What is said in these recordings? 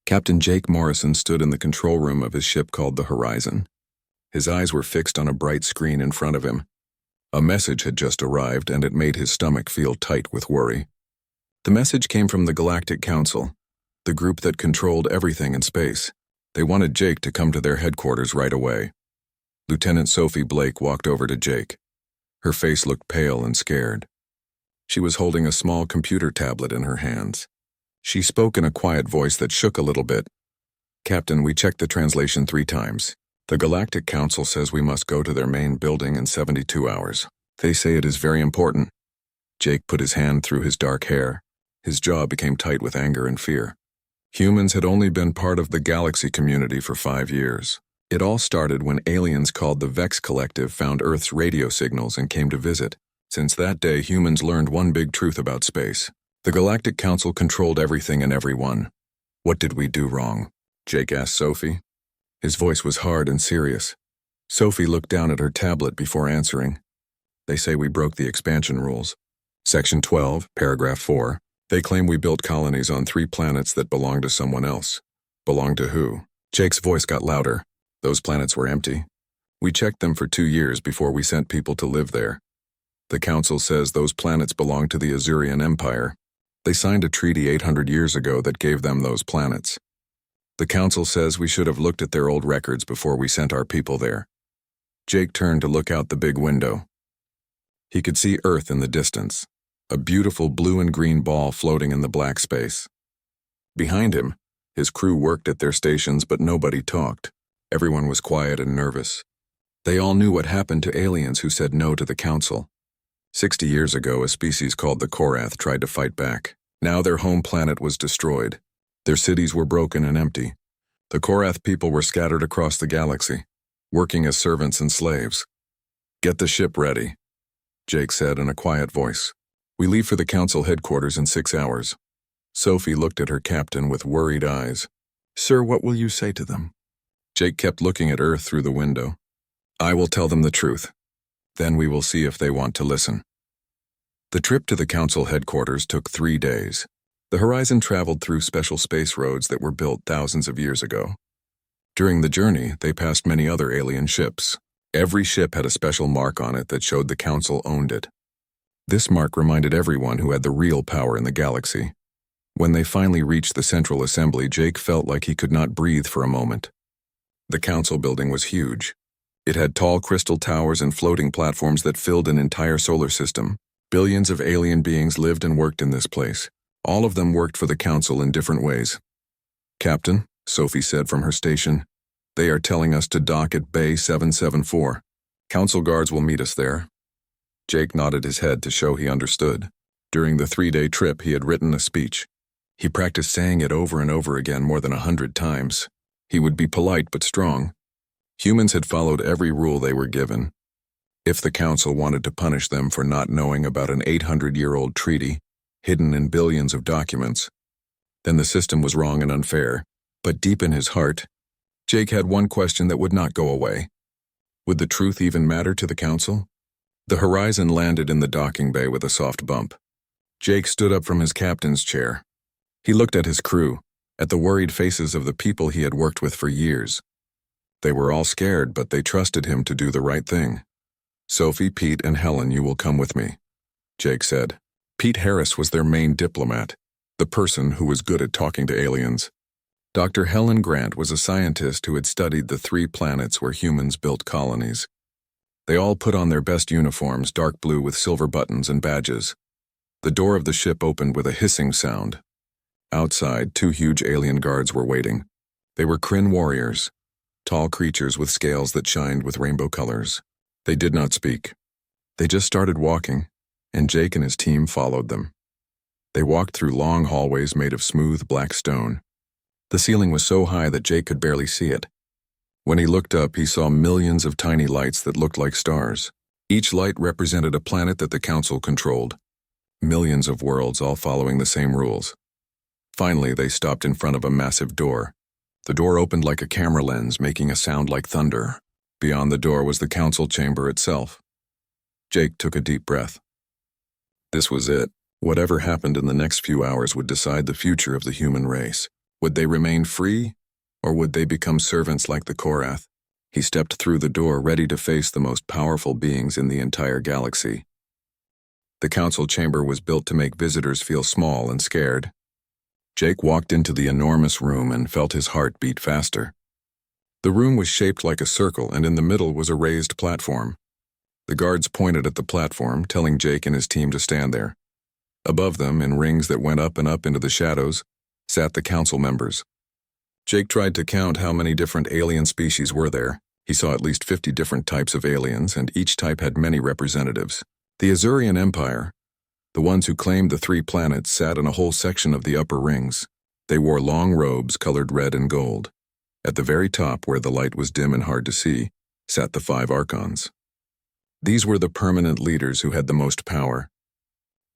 Captain Jake Morrison stood in the control room of his ship called the Horizon. His eyes were fixed on a bright screen in front of him. A message had just arrived, and it made his stomach feel tight with worry. The message came from the Galactic Council, the group that controlled everything in space. They wanted Jake to come to their headquarters right away. Lieutenant Sophie Blake walked over to Jake. Her face looked pale and scared. She was holding a small computer tablet in her hands. She spoke in a quiet voice that shook a little bit. "Captain, we checked the translation 3 times. The Galactic Council says we must go to their main building in 72 hours. They say it is very important." Jake put his hand through his dark hair. His jaw became tight with anger and fear. Humans had only been part of the galaxy community for 5 years. It all started when aliens called the Vex Collective found Earth's radio signals and came to visit. Since that day, humans learned one big truth about space. The Galactic Council controlled everything and everyone. "What did we do wrong?" Jake asked Sophie. His voice was hard and serious. Sophie looked down at her tablet before answering. "They say we broke the expansion rules. Section 12, paragraph 4. They claim we built colonies on 3 planets that belong to someone else." "Belong to who?" Jake's voice got louder. "Those planets were empty. We checked them for 2 years before we sent people to live there. The Council says those planets belong to the Azurian Empire. They signed a treaty 800 years ago that gave them those planets. The Council says we should have looked at their old records before we sent our people there." Jake turned to look out the big window. He could see Earth in the distance, a beautiful blue and green ball floating in the black space. Behind him, his crew worked at their stations, but nobody talked. Everyone was quiet and nervous. They all knew what happened to aliens who said no to the Council. 60 years ago, a species called the Korath tried to fight back. Now their home planet was destroyed. Their cities were broken and empty. The Korath people were scattered across the galaxy, working as servants and slaves. "Get the ship ready," Jake said in a quiet voice. "We leave for the Council headquarters in 6 hours." Sophie looked at her captain with worried eyes. "Sir, what will you say to them?" Jake kept looking at Earth through the window. "I will tell them the truth. Then we will see if they want to listen." The trip to the Council headquarters took 3 days. The Horizon traveled through special space roads that were built thousands of years ago. During the journey, they passed many other alien ships. Every ship had a special mark on it that showed the Council owned it. This mark reminded everyone who had the real power in the galaxy. When they finally reached the central assembly, Jake felt like he could not breathe for a moment. The Council building was huge. It had tall crystal towers and floating platforms that filled an entire solar system. Billions of alien beings lived and worked in this place. All of them worked for the Council in different ways. "Captain," Sophie said from her station, "they are telling us to dock at Bay 774. Council guards will meet us there." Jake nodded his head to show he understood. During the 3-day trip, he had written a speech. He practiced saying it over and over again more than 100 times. He would be polite but strong. Humans had followed every rule they were given. If the Council wanted to punish them for not knowing about an 800-year-old treaty, hidden in billions of documents, then the system was wrong and unfair. But deep in his heart, Jake had one question that would not go away. Would the truth even matter to the Council? The Horizon landed in the docking bay with a soft bump. Jake stood up from his captain's chair. He looked at his crew, at the worried faces of the people he had worked with for years. They were all scared, but they trusted him to do the right thing. "Sophie, Pete, and Helen, you will come with me," Jake said. Pete Harris was their main diplomat, the person who was good at talking to aliens. Dr. Helen Grant was a scientist who had studied the 3 planets where humans built colonies. They all put on their best uniforms, dark blue with silver buttons and badges. The door of the ship opened with a hissing sound. Outside, 2 huge alien guards were waiting. They were Kryn warriors, tall creatures with scales that shined with rainbow colors. They did not speak. They just started walking, and Jake and his team followed them. They walked through long hallways made of smooth black stone. The ceiling was so high that Jake could barely see it. When he looked up, he saw millions of tiny lights that looked like stars. Each light represented a planet that the Council controlled. Millions of worlds all following the same rules. Finally, they stopped in front of a massive door. The door opened like a camera lens, making a sound like thunder. Beyond the door was the Council chamber itself. Jake took a deep breath. This was it. Whatever happened in the next few hours would decide the future of the human race. Would they remain free, or would they become servants like the Korath? He stepped through the door, ready to face the most powerful beings in the entire galaxy. The council chamber was built to make visitors feel small and scared. Jake walked into the enormous room and felt his heart beat faster. The room was shaped like a circle, and in the middle was a raised platform. The guards pointed at the platform, telling Jake and his team to stand there. Above them, in rings that went up and up into the shadows, sat the council members. Jake tried to count how many different alien species were there. He saw at least 50 different types of aliens, and each type had many representatives. The Azurian Empire, the ones who claimed the 3 planets, sat in a whole section of the upper rings. They wore long robes colored red and gold. At the very top, where the light was dim and hard to see, sat the 5 Archons. These were the permanent leaders who had the most power.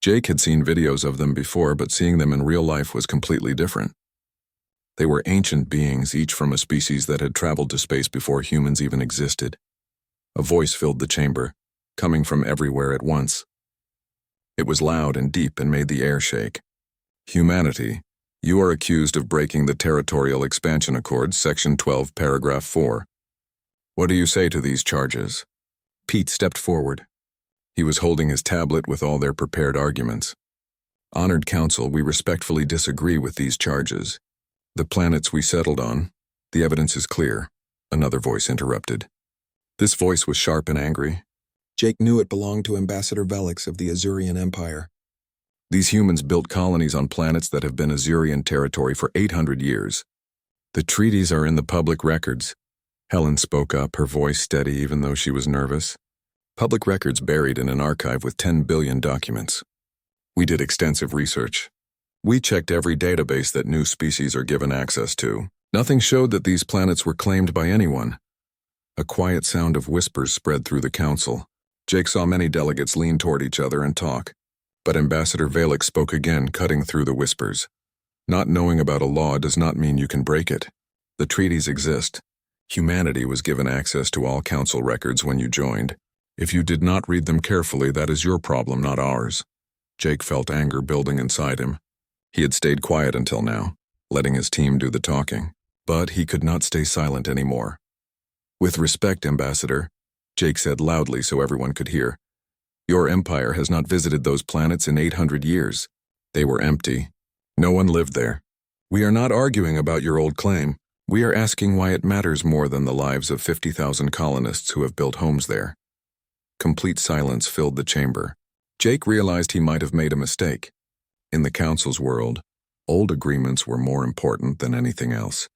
Jake had seen videos of them before, but seeing them in real life was completely different. They were ancient beings, each from a species that had traveled to space before humans even existed. A voice filled the chamber, coming from everywhere at once. It was loud and deep and made the air shake. Humanity, you are accused of breaking the Territorial Expansion Accords, Section 12, Paragraph 4. What do you say to these charges? Pete stepped forward. He was holding his tablet with all their prepared arguments. Honored Council, we respectfully disagree with these charges. The planets we settled on, the evidence is clear, another voice interrupted. This voice was sharp and angry. Jake knew it belonged to Ambassador Velix of the Azurian Empire. These humans built colonies on planets that have been Azurian territory for 800 years. The treaties are in the public records. Helen spoke up, her voice steady even though she was nervous. Public records buried in an archive with 10 billion documents. We did extensive research. We checked every database that new species are given access to. Nothing showed that these planets were claimed by anyone. A quiet sound of whispers spread through the council. Jake saw many delegates lean toward each other and talk. But Ambassador Velix spoke again, cutting through the whispers. Not knowing about a law does not mean you can break it. The treaties exist. Humanity was given access to all council records when you joined. If you did not read them carefully, that is your problem, not ours. Jake felt anger building inside him. He had stayed quiet until now, letting his team do the talking. But he could not stay silent anymore. With respect, Ambassador, Jake said loudly so everyone could hear. Your empire has not visited those planets in 800 years. They were empty. No one lived there. We are not arguing about your old claim. We are asking why it matters more than the lives of 50,000 colonists who have built homes there. Complete silence filled the chamber. Jake realized he might have made a mistake. In the council's world, old agreements were more important than anything else.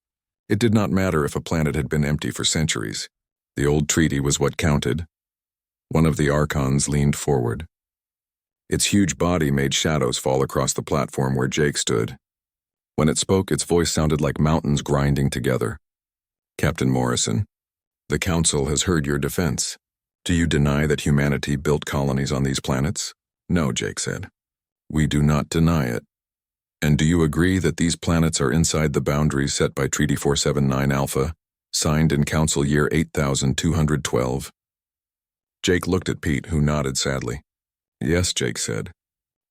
It did not matter if a planet had been empty for centuries. The old treaty was what counted. One of the Archons leaned forward. Its huge body made shadows fall across the platform where Jake stood. When it spoke, its voice sounded like mountains grinding together. Captain Morrison, the Council has heard your defense. Do you deny that humanity built colonies on these planets? No, Jake said. We do not deny it. And do you agree that these planets are inside the boundaries set by Treaty 479 Alpha, signed in Council Year 8212? Jake looked at Pete, who nodded sadly. Yes, Jake said.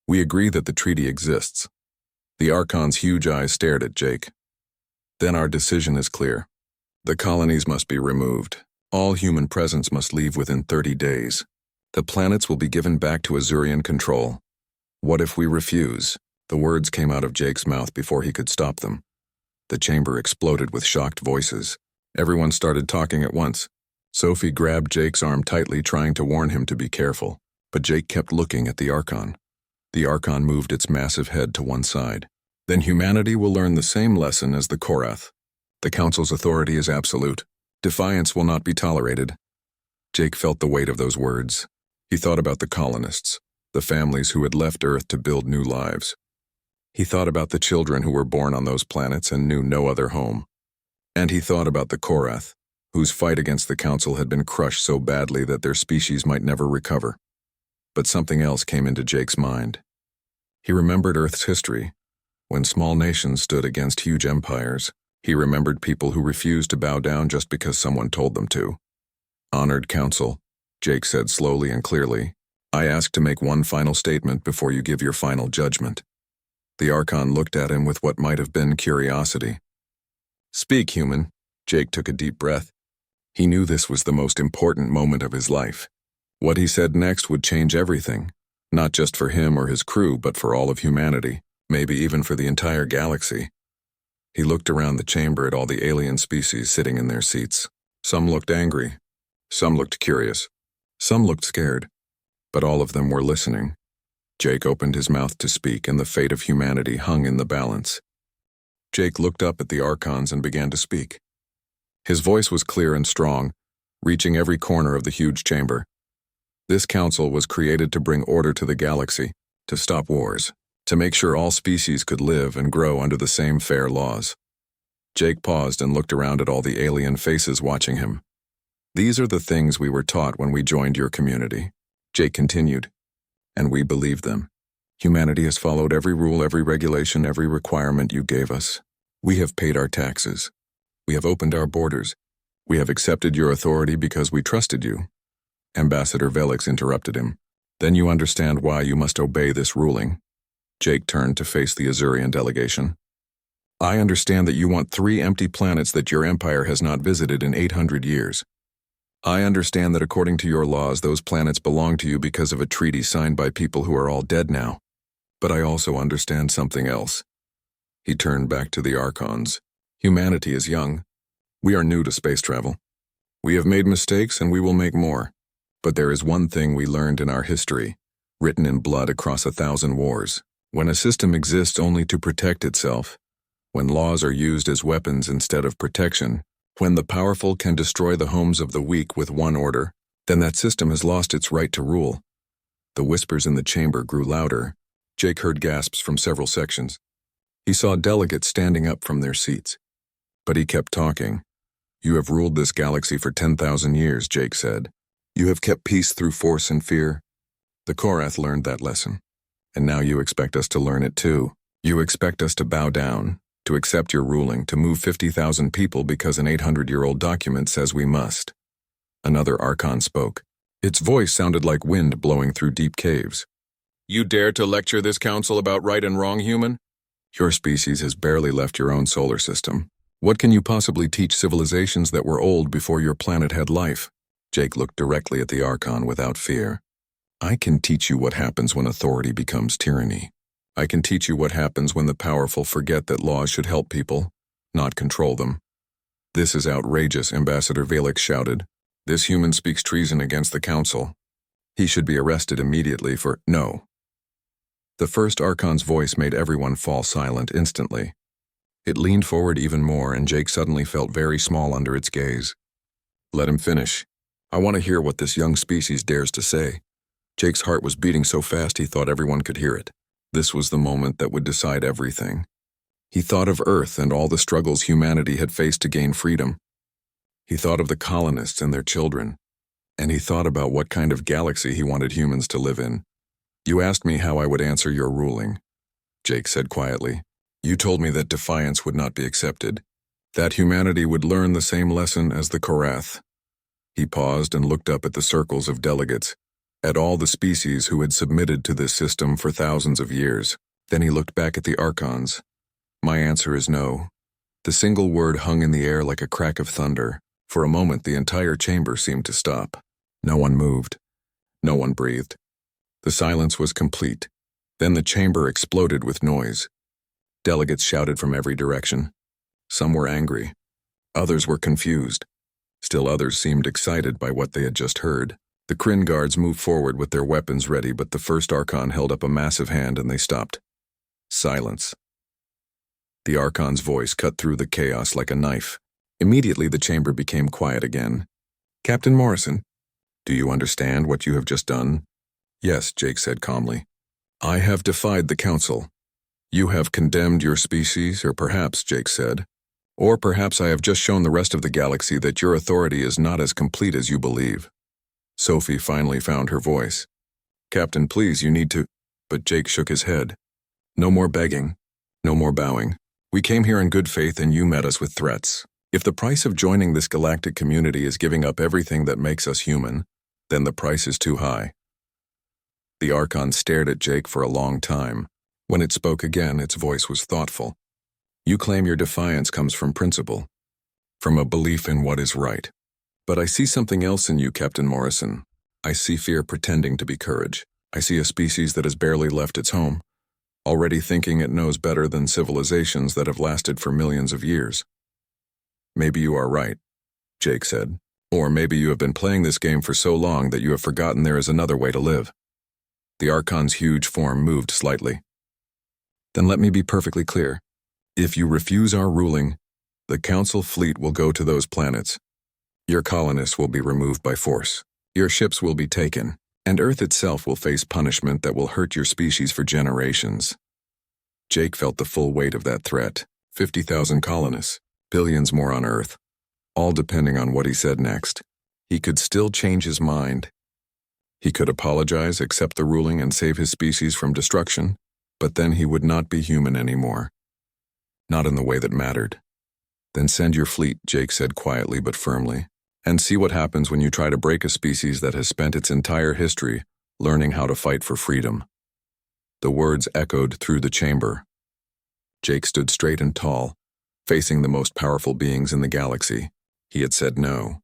We agree that the treaty exists. The Archon's huge eyes stared at Jake. Then our decision is clear. The colonies must be removed. All human presence must leave within 30 days. The planets will be given back to Azurian control. What if we refuse? The words came out of Jake's mouth before he could stop them. The chamber exploded with shocked voices. Everyone started talking at once. Sophie grabbed Jake's arm tightly, trying to warn him to be careful, but Jake kept looking at the Archon. The Archon moved its massive head to one side. Then humanity will learn the same lesson as the Korath. The Council's authority is absolute. Defiance will not be tolerated. Jake felt the weight of those words. He thought about the colonists, the families who had left Earth to build new lives. He thought about the children who were born on those planets and knew no other home. And he thought about the Korath, whose fight against the Council had been crushed so badly that their species might never recover. But something else came into Jake's mind. He remembered Earth's history. When small nations stood against huge empires, he remembered people who refused to bow down just because someone told them to. Honored Council, Jake said slowly and clearly, I ask to make one final statement before you give your final judgment. The Archon looked at him with what might have been curiosity. "Speak, human." Jake took a deep breath. He knew this was the most important moment of his life. What he said next would change everything, not just for him or his crew, but for all of humanity, maybe even for the entire galaxy. He looked around the chamber at all the alien species sitting in their seats. Some looked angry. Some looked curious. Some looked scared. But all of them were listening. Jake opened his mouth to speak, and the fate of humanity hung in the balance. Jake looked up at the Archons and began to speak. His voice was clear and strong, reaching every corner of the huge chamber. This council was created to bring order to the galaxy, to stop wars, to make sure all species could live and grow under the same fair laws. Jake paused and looked around at all the alien faces watching him. "These are the things we were taught when we joined your community," Jake continued, "and we believed them. Humanity has followed every rule, every regulation, every requirement you gave us. We have paid our taxes. We have opened our borders. We have accepted your authority because we trusted you." Ambassador Velix interrupted him. "Then you understand why you must obey this ruling." Jake turned to face the Azurian delegation. "I understand that you want 3 empty planets that your empire has not visited in 800 years. I understand that according to your laws, those planets belong to you because of a treaty signed by people who are all dead now. But I also understand something else." He turned back to the Archons. "Humanity is young. We are new to space travel. We have made mistakes and we will make more. But there is one thing we learned in our history, written in blood across 1,000 wars. When a system exists only to protect itself, when laws are used as weapons instead of protection, when the powerful can destroy the homes of the weak with one order, then that system has lost its right to rule." The whispers in the chamber grew louder. Jake heard gasps from several sections. He saw delegates standing up from their seats. But he kept talking. "You have ruled this galaxy for 10,000 years, Jake said. You have kept peace through force and fear. The Korath learned that lesson. And now you expect us to learn it too. You expect us to bow down, to accept your ruling, to move 50,000 people because an 800-year-old document says we must." Another Archon spoke. Its voice sounded like wind blowing through deep caves. "You dare to lecture this council about right and wrong, human? Your species has barely left your own solar system. What can you possibly teach civilizations that were old before your planet had life?" Jake looked directly at the Archon without fear. "I can teach you what happens when authority becomes tyranny. I can teach you what happens when the powerful forget that laws should help people, not control them." "This is outrageous," Ambassador Velix shouted. "This human speaks treason against the council. He should be arrested immediately for—" "No." The first Archon's voice made everyone fall silent instantly. It leaned forward even more, and Jake suddenly felt very small under its gaze. "Let him finish. I want to hear what this young species dares to say." Jake's heart was beating so fast he thought everyone could hear it. This was the moment that would decide everything. He thought of Earth and all the struggles humanity had faced to gain freedom. He thought of the colonists and their children. And he thought about what kind of galaxy he wanted humans to live in. "You asked me how I would answer your ruling," Jake said quietly. "You told me that defiance would not be accepted, that humanity would learn the same lesson as the Korath." He paused and looked up at the circles of delegates, at all the species who had submitted to this system for thousands of years. Then he looked back at the Archons. "My answer is no." The single word hung in the air like a crack of thunder. For a moment, the entire chamber seemed to stop. No one moved. No one breathed. The silence was complete. Then the chamber exploded with noise. Delegates shouted from every direction. Some were angry. Others were confused. Still others seemed excited by what they had just heard. The Kryn guards moved forward with their weapons ready, but the first Archon held up a massive hand and they stopped. Silence. The Archon's voice cut through the chaos like a knife. Immediately the chamber became quiet again. "Captain Morrison, do you understand what you have just done?" "Yes," Jake said calmly. "I have defied the council. You have condemned your species, or perhaps," Jake said, "or perhaps I have just shown the rest of the galaxy that your authority is not as complete as you believe." Sophie finally found her voice. "Captain, please, you need to—" But Jake shook his head. "No more begging. No more bowing. We came here in good faith and you met us with threats. If the price of joining this galactic community is giving up everything that makes us human, then the price is too high." The Archon stared at Jake for a long time. When it spoke again, its voice was thoughtful. You claim your defiance comes from principle, from a belief in what is right. But I see something else in you, Captain Morrison. I see fear pretending to be courage. I see a species that has barely left its home, already thinking it knows better than civilizations that have lasted for millions of years. Maybe you are right, Jake said. Or maybe you have been playing this game for so long that you have forgotten there is another way to live. The Archon's huge form moved slightly. Then let me be perfectly clear. If you refuse our ruling, the Council fleet will go to those planets. Your colonists will be removed by force. Your ships will be taken, and Earth itself will face punishment that will hurt your species for generations. Jake felt the full weight of that threat. 50,000 colonists, billions more on Earth, all depending on what he said next. He could still change his mind. He could apologize, accept the ruling, and save his species from destruction, but then he would not be human anymore. Not in the way that mattered. Then send your fleet, Jake said quietly but firmly, and see what happens when you try to break a species that has spent its entire history learning how to fight for freedom. The words echoed through the chamber. Jake stood straight and tall, facing the most powerful beings in the galaxy. He had said no,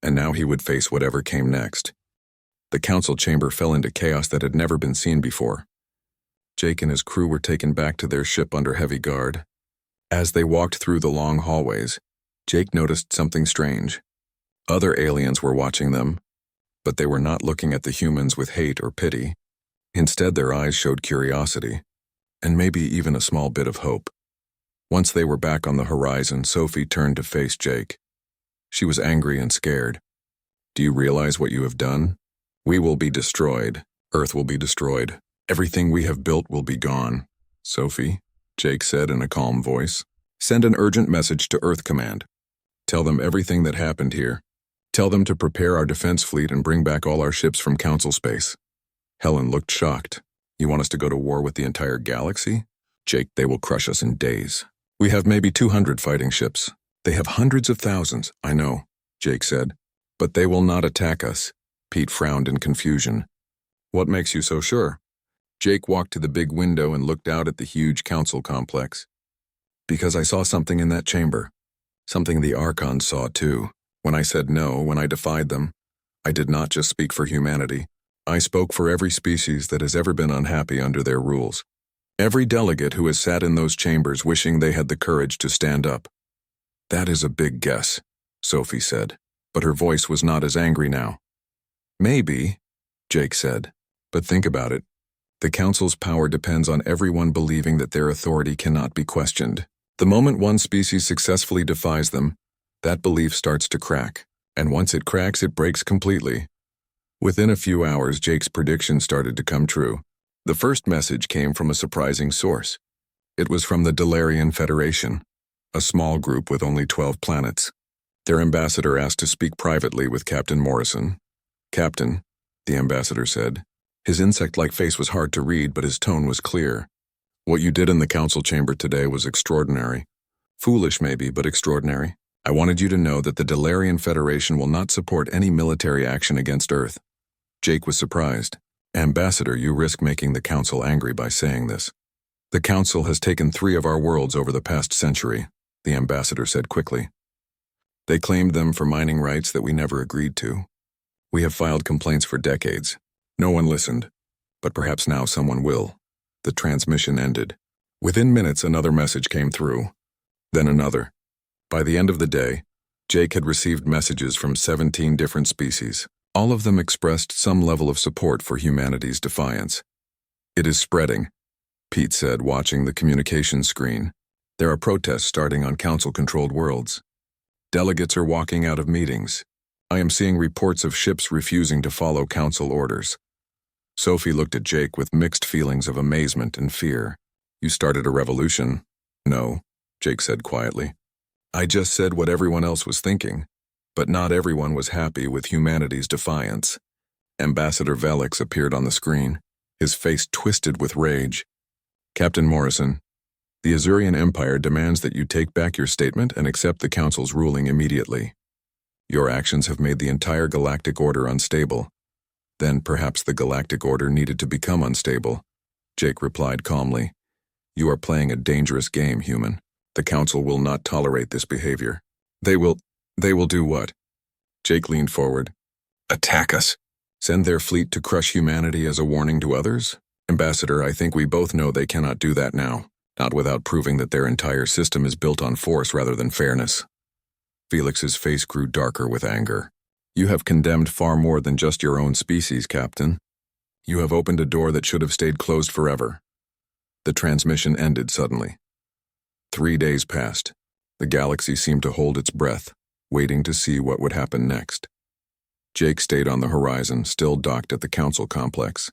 and now he would face whatever came next. The council chamber fell into chaos that had never been seen before. Jake and his crew were taken back to their ship under heavy guard. As they walked through the long hallways, Jake noticed something strange. Other aliens were watching them, but they were not looking at the humans with hate or pity. Instead, their eyes showed curiosity, and maybe even a small bit of hope. Once they were back on the horizon, Sophie turned to face Jake. She was angry and scared. Do you realize what you have done? We will be destroyed. Earth will be destroyed. Everything we have built will be gone. Sophie, Jake said in a calm voice, send an urgent message to Earth Command. Tell them everything that happened here. Tell them to prepare our defense fleet and bring back all our ships from Council space. Helen looked shocked. You want us to go to war with the entire galaxy? Jake, they will crush us in days. We have maybe 200 fighting ships. They have hundreds of thousands, I know, Jake said. But they will not attack us. Pete frowned in confusion. What makes you so sure? Jake walked to the big window and looked out at the huge council complex. Because I saw something in that chamber. Something the Archons saw too. When I said no, when I defied them, I did not just speak for humanity. I spoke for every species that has ever been unhappy under their rules. Every delegate who has sat in those chambers wishing they had the courage to stand up. That is a big guess, Sophie said, but her voice was not as angry now. Maybe, Jake said, but think about it. The Council's power depends on everyone believing that their authority cannot be questioned. The moment one species successfully defies them, that belief starts to crack, and once it cracks, it breaks completely. Within a few hours, Jake's prediction started to come true. The first message came from a surprising source. It was from the Delarian Federation, a small group with only 12 planets. Their ambassador asked to speak privately with Captain Morrison. Captain, the ambassador said. His insect-like face was hard to read, but his tone was clear. What you did in the council chamber today was extraordinary. Foolish maybe, but extraordinary. I wanted you to know that the Delarian Federation will not support any military action against Earth. Jake was surprised. Ambassador, you risk making the council angry by saying this. The council has taken 3 of our worlds over the past century, the ambassador said quickly. They claimed them for mining rights that we never agreed to. We have filed complaints for decades. No one listened, but perhaps now someone will. The transmission ended. Within minutes, another message came through. Then another. By the end of the day, Jake had received messages from 17 different species. All of them expressed some level of support for humanity's defiance. It is spreading, Pete said, watching the communication screen. There are protests starting on council-controlled worlds. Delegates are walking out of meetings. I am seeing reports of ships refusing to follow council orders. Sophie looked at Jake with mixed feelings of amazement and fear. You started a revolution. No, Jake said quietly. I just said what everyone else was thinking, but not everyone was happy with humanity's defiance. Ambassador Velix appeared on the screen, his face twisted with rage. Captain Morrison, the Azurian Empire demands that you take back your statement and accept the Council's ruling immediately. Your actions have made the entire Galactic Order unstable. Then perhaps the Galactic Order needed to become unstable, Jake replied calmly. You are playing a dangerous game, human. The Council will not tolerate this behavior. They will do what? Jake leaned forward. Attack us. Send their fleet to crush humanity as a warning to others? Ambassador, I think we both know they cannot do that now, not without proving that their entire system is built on force rather than fairness. Felix's face grew darker with anger. You have condemned far more than just your own species, Captain. You have opened a door that should have stayed closed forever. The transmission ended suddenly. 3 days passed. The galaxy seemed to hold its breath, waiting to see what would happen next. Jake stayed on the horizon, still docked at the Council complex.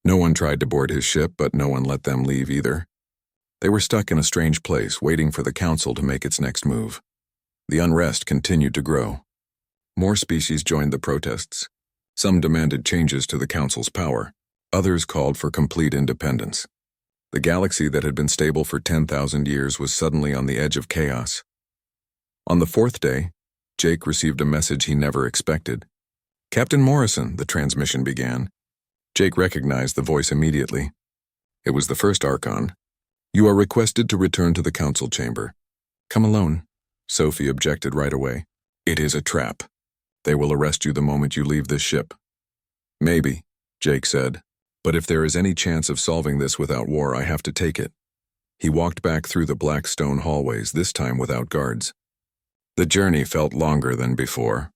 No one tried to board his ship, but no one let them leave either. They were stuck in a strange place, waiting for the Council to make its next move. The unrest continued to grow. More species joined the protests. Some demanded changes to the Council's power. Others called for complete independence. The galaxy that had been stable for 10,000 years was suddenly on the edge of chaos. On the 4th day, Jake received a message he never expected. Captain Morrison, the transmission began. Jake recognized the voice immediately. It was the first Archon. You are requested to return to the Council chamber. Come alone. Sophie objected right away. It is a trap. They will arrest you the moment you leave this ship. Maybe, Jake said. But if there is any chance of solving this without war, I have to take it. He walked back through the black stone hallways, this time without guards. The journey felt longer than before.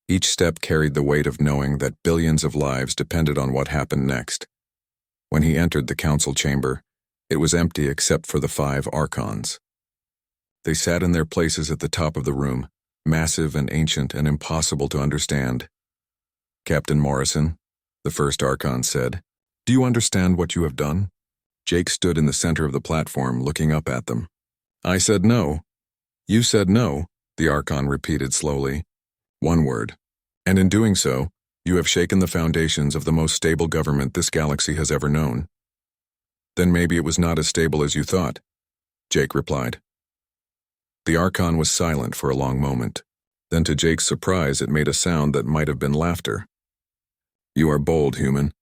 Each step carried the weight of knowing that billions of lives depended on what happened next. When he entered the Council chamber, it was empty except for the 5 Archons. They sat in their places at the top of the room, massive and ancient and impossible to understand. Captain Morrison, the first Archon said, do you understand what you have done? Jake stood in the center of the platform, looking up at them. I said no. You said no, the Archon repeated slowly. One word. And in doing so, you have shaken the foundations of the most stable government this galaxy has ever known. Then maybe it was not as stable as you thought, Jake replied. The Archon was silent for a long moment. Then to Jake's surprise, it made a sound that might have been laughter. You are bold, human.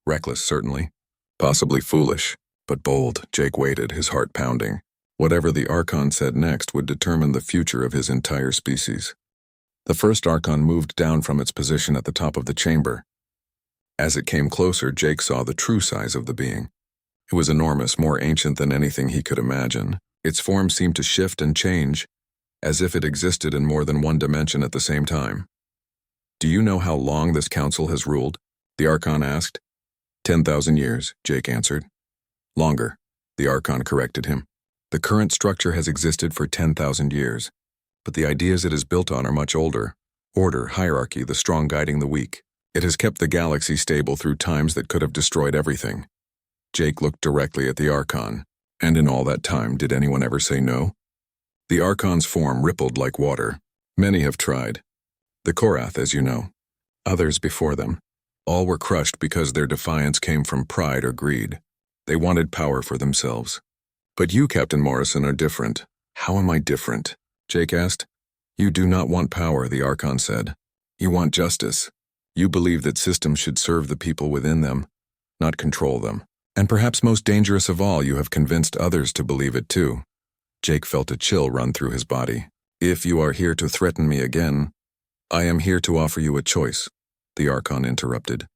Reckless, certainly. Possibly foolish, but bold. Jake waited, his heart pounding. Whatever the Archon said next would determine the future of his entire species. The first Archon moved down from its position at the top of the chamber. As it came closer, Jake saw the true size of the being. It was enormous, more ancient than anything he could imagine. Its form seemed to shift and change, as if it existed in more than one dimension at the same time. Do you know how long this council has ruled? The Archon asked. 10,000 years, Jake answered. Longer, the Archon corrected him. The current structure has existed for 10,000 years. But the ideas it is built on are much older. Order, hierarchy, the strong guiding the weak. It has kept the galaxy stable through times that could have destroyed everything. Jake looked directly at the Archon. And in all that time, did anyone ever say no? The Archon's form rippled like water. Many have tried. The Korath, as you know. Others before them. All were crushed because their defiance came from pride or greed. They wanted power for themselves. But you, Captain Morrison, are different. How am I different? Jake asked. You do not want power, the Archon said. You want justice. You believe that systems should serve the people within them, not control them. And perhaps most dangerous of all, you have convinced others to believe it too. Jake felt a chill run through his body. If you are here to threaten me again, I am here to offer you a choice, the Archon interrupted.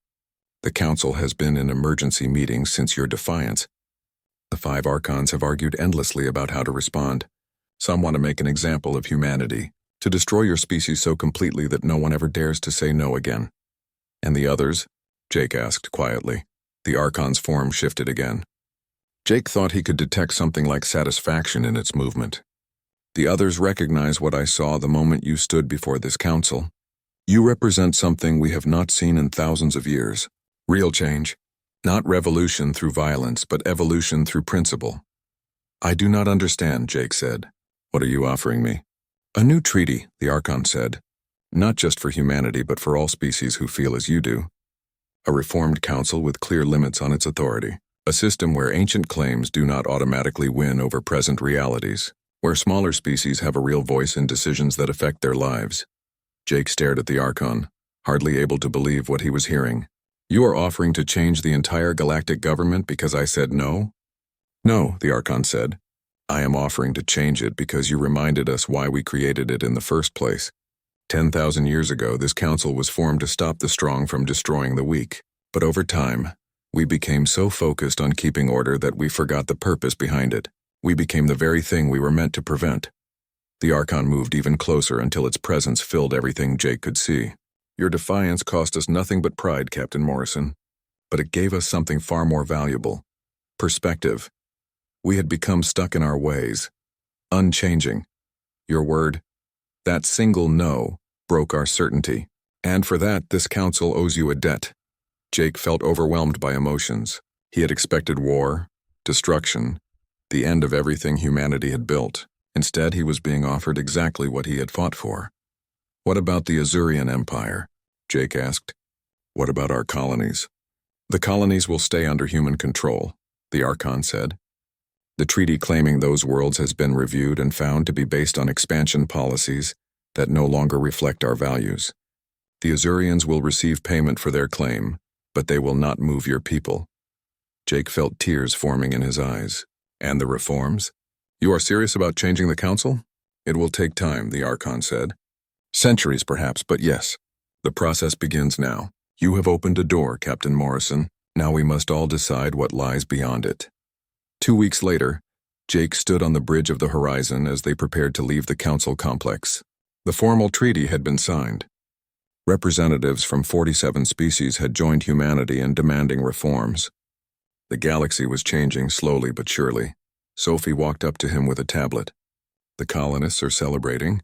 The Council has been in emergency meetings since your defiance. The 5 Archons have argued endlessly about how to respond. Some want to make an example of humanity, to destroy your species so completely that no one ever dares to say no again. And the others? Jake asked quietly. The Archon's form shifted again. Jake thought he could detect something like satisfaction in its movement. The others recognize what I saw the moment you stood before this council. You represent something we have not seen in thousands of years. Real change. Not revolution through violence, but evolution through principle. I do not understand, Jake said. What are you offering me? A new treaty, the Archon said. Not just for humanity, but for all species who feel as you do. A reformed council with clear limits on its authority. A system where ancient claims do not automatically win over present realities. Where smaller species have a real voice in decisions that affect their lives. Jake stared at the Archon, hardly able to believe what he was hearing. You are offering to change the entire galactic government because I said no? No, the Archon said. I am offering to change it because you reminded us why we created it in the first place. 10,000 years ago, this council was formed to stop the strong from destroying the weak. But over time, we became so focused on keeping order that we forgot the purpose behind it. We became the very thing we were meant to prevent. The Archon moved even closer until its presence filled everything Jake could see. Your defiance cost us nothing but pride, Captain Morrison. But it gave us something far more valuable. Perspective. We had become stuck in our ways. Unchanging. Your word, that single no, broke our certainty. And for that, this council owes you a debt. Jake felt overwhelmed by emotions. He had expected war, destruction, the end of everything humanity had built. Instead, he was being offered exactly what he had fought for. What about the Azurian Empire? Jake asked. What about our colonies? The colonies will stay under human control, the Archon said. The treaty claiming those worlds has been reviewed and found to be based on expansion policies that no longer reflect our values. The Azurians will receive payment for their claim, but they will not move your people. Jake felt tears forming in his eyes. And the reforms? You are serious about changing the council? It will take time, the Archon said. Centuries perhaps, but yes. The process begins now. You have opened a door, Captain Morrison. Now we must all decide what lies beyond it. 2 weeks later, Jake stood on the bridge of the horizon as they prepared to leave the council complex. The formal treaty had been signed. Representatives from 47 species had joined humanity in demanding reforms. The galaxy was changing slowly but surely. Sophie walked up to him with a tablet. The colonists are celebrating.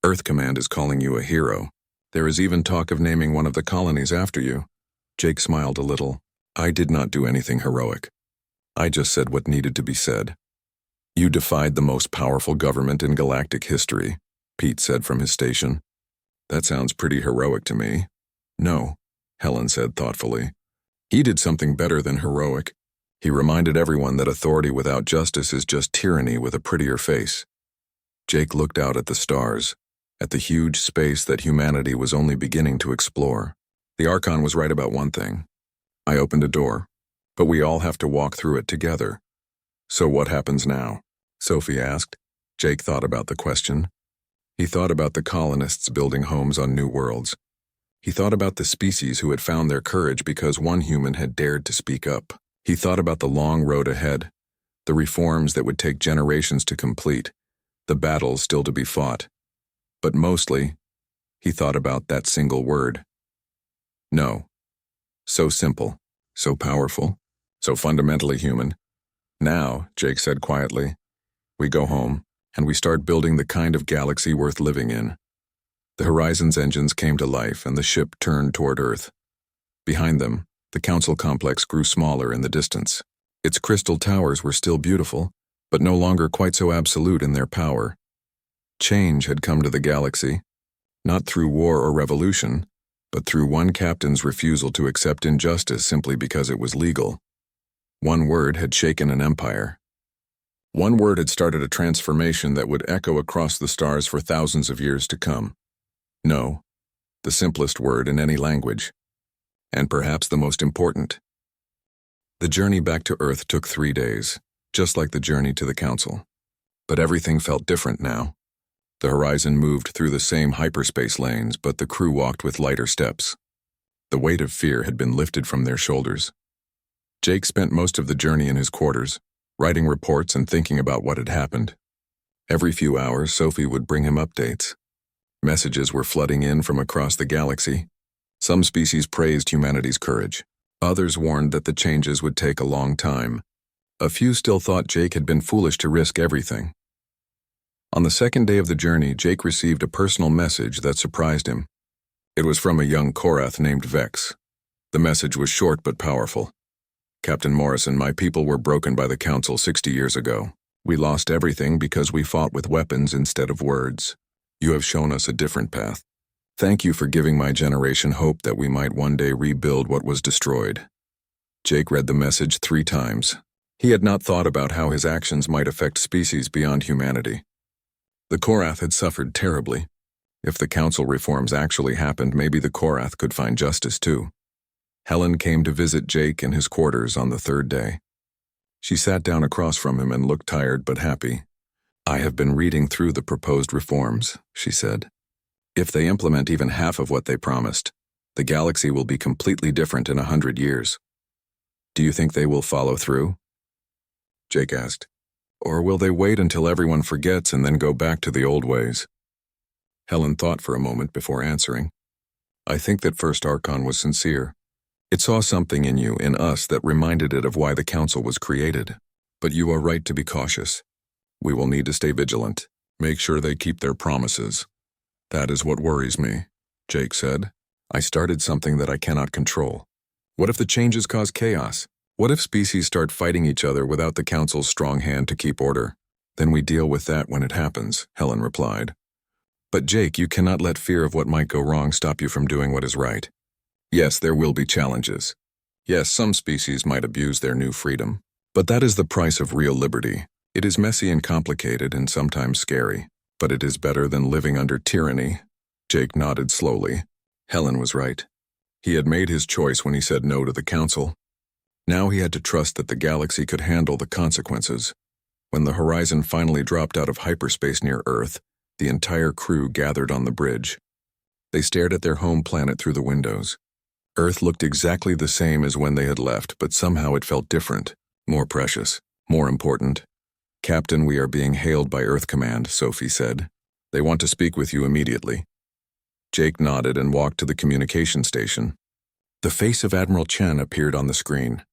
Earth Command is calling you a hero. There is even talk of naming one of the colonies after you. Jake smiled a little. I did not do anything heroic. I just said what needed to be said. You defied the most powerful government in galactic history, Pete said from his station. That sounds pretty heroic to me. No, Helen said thoughtfully. He did something better than heroic. He reminded everyone that authority without justice is just tyranny with a prettier face. Jake looked out at the stars, at the huge space that humanity was only beginning to explore. The Archon was right about one thing. I opened a door, but we all have to walk through it together. So what happens now? Sophie asked. Jake thought about the question. He thought about the colonists building homes on new worlds. He thought about the species who had found their courage because one human had dared to speak up. He thought about the long road ahead, the reforms that would take generations to complete, the battles still to be fought. But mostly, he thought about that single word. No. So simple, so powerful, so fundamentally human. Now, Jake said quietly, we go home, and we start building the kind of galaxy worth living in. The Horizon's engines came to life, and the ship turned toward Earth. Behind them, the council complex grew smaller in the distance. Its crystal towers were still beautiful, but no longer quite so absolute in their power. Change had come to the galaxy, not through war or revolution, but through one captain's refusal to accept injustice simply because it was legal. One word had shaken an empire. One word had started a transformation that would echo across the stars for thousands of years to come. No, the simplest word in any language. And perhaps the most important. The journey back to Earth took 3 days, just like the journey to the council. But everything felt different now. The Horizon moved through the same hyperspace lanes, but the crew walked with lighter steps. The weight of fear had been lifted from their shoulders. Jake spent most of the journey in his quarters, writing reports and thinking about what had happened. Every few hours, Sophie would bring him updates. Messages were flooding in from across the galaxy. Some species praised humanity's courage. Others warned that the changes would take a long time. A few still thought Jake had been foolish to risk everything. On the second day of the journey, Jake received a personal message that surprised him. It was from a young Korath named Vex. The message was short but powerful. Captain Morrison, my people were broken by the Council 60 years ago. We lost everything because we fought with weapons instead of words. You have shown us a different path. Thank you for giving my generation hope that we might one day rebuild what was destroyed. Jake read the message 3 times. He had not thought about how his actions might affect species beyond humanity. The Korath had suffered terribly. If the Council reforms actually happened, maybe the Korath could find justice too. Helen came to visit Jake in his quarters on the 3rd day. She sat down across from him and looked tired but happy. "I have been reading through the proposed reforms," she said. "If they implement even half of what they promised, the galaxy will be completely different in 100 years. Do you think they will follow through?" Jake asked. "Or will they wait until everyone forgets and then go back to the old ways?" Helen thought for a moment before answering. "I think that First Archon was sincere. It saw something in you, in us, that reminded it of why the Council was created. But you are right to be cautious. We will need to stay vigilant. Make sure they keep their promises." "That is what worries me," Jake said. "I started something that I cannot control. What if the changes cause chaos? What if species start fighting each other without the Council's strong hand to keep order? Then we deal with that when it happens," Helen replied. "But Jake, you cannot let fear of what might go wrong stop you from doing what is right. Yes, there will be challenges. Yes, some species might abuse their new freedom. But that is the price of real liberty. It is messy and complicated and sometimes scary, but it is better than living under tyranny." Jake nodded slowly. Helen was right. He had made his choice when he said no to the Council. Now he had to trust that the galaxy could handle the consequences. When the Horizon finally dropped out of hyperspace near Earth, the entire crew gathered on the bridge. They stared at their home planet through the windows. Earth looked exactly the same as when they had left, but somehow it felt different, more precious, more important. "Captain, we are being hailed by Earth Command," Sophie said. "They want to speak with you immediately." Jake nodded and walked to the communication station. The face of Admiral Chen appeared on the screen.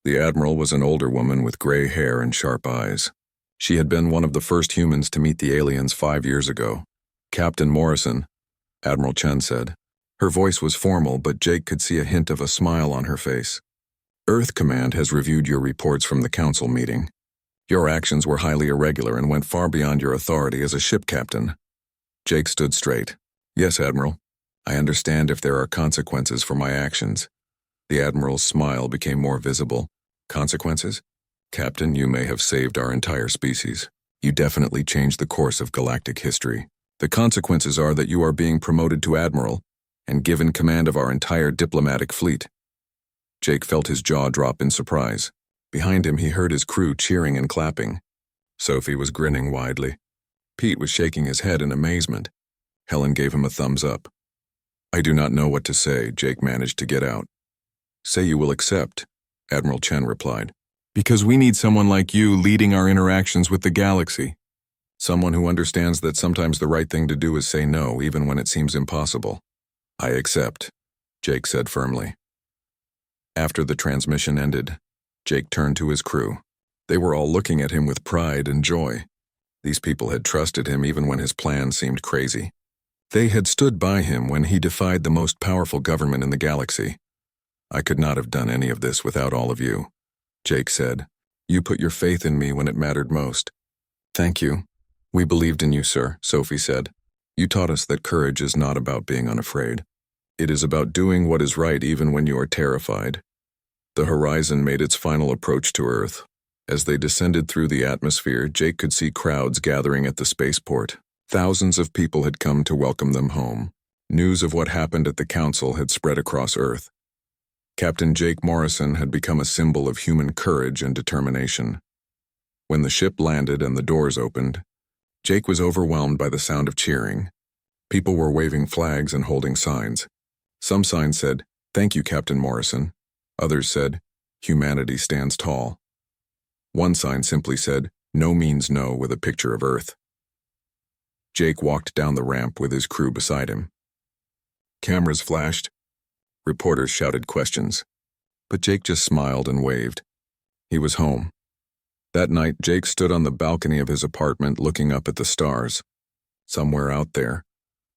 The Admiral was an older woman with gray hair and sharp eyes. She had been one of the first humans to meet the aliens 5 years ago. "Captain Morrison," Admiral Chen said. Her voice was formal, but Jake could see a hint of a smile on her face. "Earth Command has reviewed your reports from the Council meeting. Your actions were highly irregular and went far beyond your authority as a ship captain." Jake stood straight. "Yes, Admiral. I understand if there are consequences for my actions." The Admiral's smile became more visible. "Consequences? Captain, you may have saved our entire species. You definitely changed the course of galactic history. The consequences are that you are being promoted to Admiral and given command of our entire diplomatic fleet." Jake felt his jaw drop in surprise. Behind him, he heard his crew cheering and clapping. Sophie was grinning widely. Pete was shaking his head in amazement. Helen gave him a thumbs up. "I do not know what to say," Jake managed to get out. "Say you will accept," Admiral Chen replied. "Because we need someone like you leading our interactions with the galaxy. Someone who understands that sometimes the right thing to do is say no, even when it seems impossible." "I accept," Jake said firmly. After the transmission ended, Jake turned to his crew. They were all looking at him with pride and joy. These people had trusted him even when his plan seemed crazy. They had stood by him when he defied the most powerful government in the galaxy. "I could not have done any of this without all of you," Jake said. "You put your faith in me when it mattered most." "Thank you. We believed in you, sir," Sophie said. "You taught us that courage is not about being unafraid. It is about doing what is right even when you are terrified." The Horizon made its final approach to Earth. As they descended through the atmosphere, Jake could see crowds gathering at the spaceport. Thousands of people had come to welcome them home. News of what happened at the Council had spread across Earth. Captain Jake Morrison had become a symbol of human courage and determination. When the ship landed and the doors opened, Jake was overwhelmed by the sound of cheering. People were waving flags and holding signs. Some signs said, "Thank you, Captain Morrison." Others said, "Humanity stands tall." One sign simply said, "No means no," with a picture of Earth. Jake walked down the ramp with his crew beside him. Cameras flashed. Reporters shouted questions. But Jake just smiled and waved. He was home. That night, Jake stood on the balcony of his apartment looking up at the stars. Somewhere out there,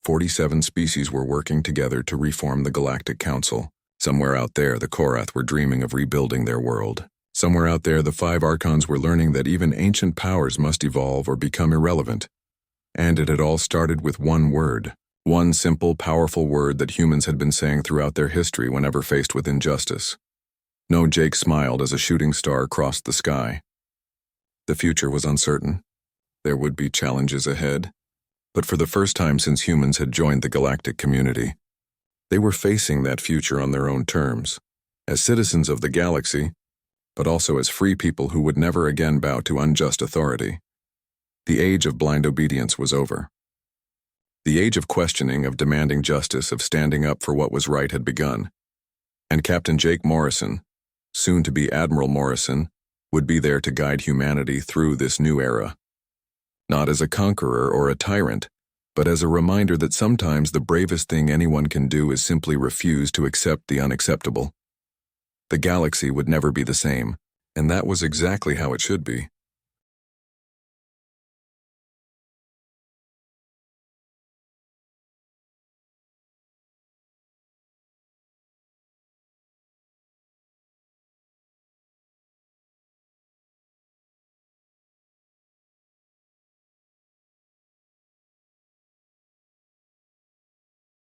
47 species were working together to reform the Galactic Council. Somewhere out there, the Korath were dreaming of rebuilding their world. Somewhere out there, the 5 Archons were learning that even ancient powers must evolve or become irrelevant. And it had all started with one word. One simple, powerful word that humans had been saying throughout their history whenever faced with injustice. No, Jake smiled as a shooting star crossed the sky. The future was uncertain. There would be challenges ahead. But for the first time since humans had joined the galactic community, they were facing that future on their own terms. As citizens of the galaxy, but also as free people who would never again bow to unjust authority. The age of blind obedience was over. The age of questioning, of demanding justice, of standing up for what was right had begun. And Captain Jake Morrison, soon to be Admiral Morrison, would be there to guide humanity through this new era. Not as a conqueror or a tyrant, but as a reminder that sometimes the bravest thing anyone can do is simply refuse to accept the unacceptable. The galaxy would never be the same, and that was exactly how it should be.